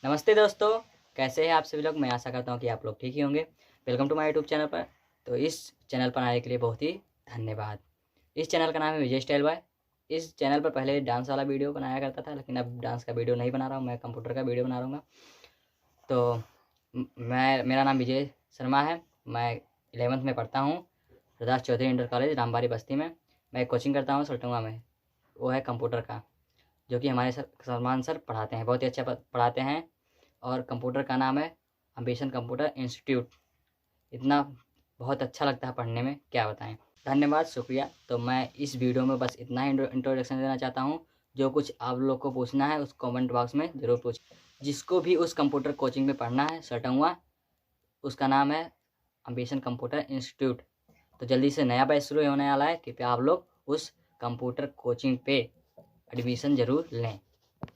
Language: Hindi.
नमस्ते दोस्तों, कैसे हैं आप सभी लोग। मैं आशा करता हूं कि आप लोग ठीक ही होंगे। Welcome to my YouTube channel पर। तो इस चैनल पर आने के लिए बहुत ही धन्यवाद। इस चैनल का नाम है विजय स्टाइल बॉय। इस चैनल पर पहले डांस वाला वीडियो बनाया करता था, लेकिन अब डांस का वीडियो नहीं बना रहा हूँ, मैं कंप्यूटर का वीडियो बना रहा हूँ। तो मेरा नाम विजय शर्मा है। मैं 11th में पढ़ता हूँ, हरदास चौधरी इंटर कॉलेज रामबारी बस्ती में। मैं कोचिंग करता हूँ सल्टुंगा में, वो है कंप्यूटर का, जो कि हमारे सर सलमान सर पढ़ाते हैं, बहुत ही अच्छा पढ़ाते हैं। और कंप्यूटर का नाम है एम्बिशन कंप्यूटर इंस्टीट्यूट। इतना बहुत अच्छा लगता है पढ़ने में, क्या बताएं। धन्यवाद, शुक्रिया। तो मैं इस वीडियो में बस इतना ही इंट्रोडक्शन देना चाहता हूँ। जो कुछ आप लोग को पूछना है उस कमेंट बॉक्स में ज़रूर पूछ। जिसको भी उस कंप्यूटर कोचिंग में पढ़ना है सटंगवा, उसका नाम है एम्बिशन कंप्यूटर इंस्टीट्यूट। तो जल्दी से नया बैच शुरू होने वाला है, कृपया आप लोग उस कंप्यूटर कोचिंग पे एडमिशन ज़रूर लें।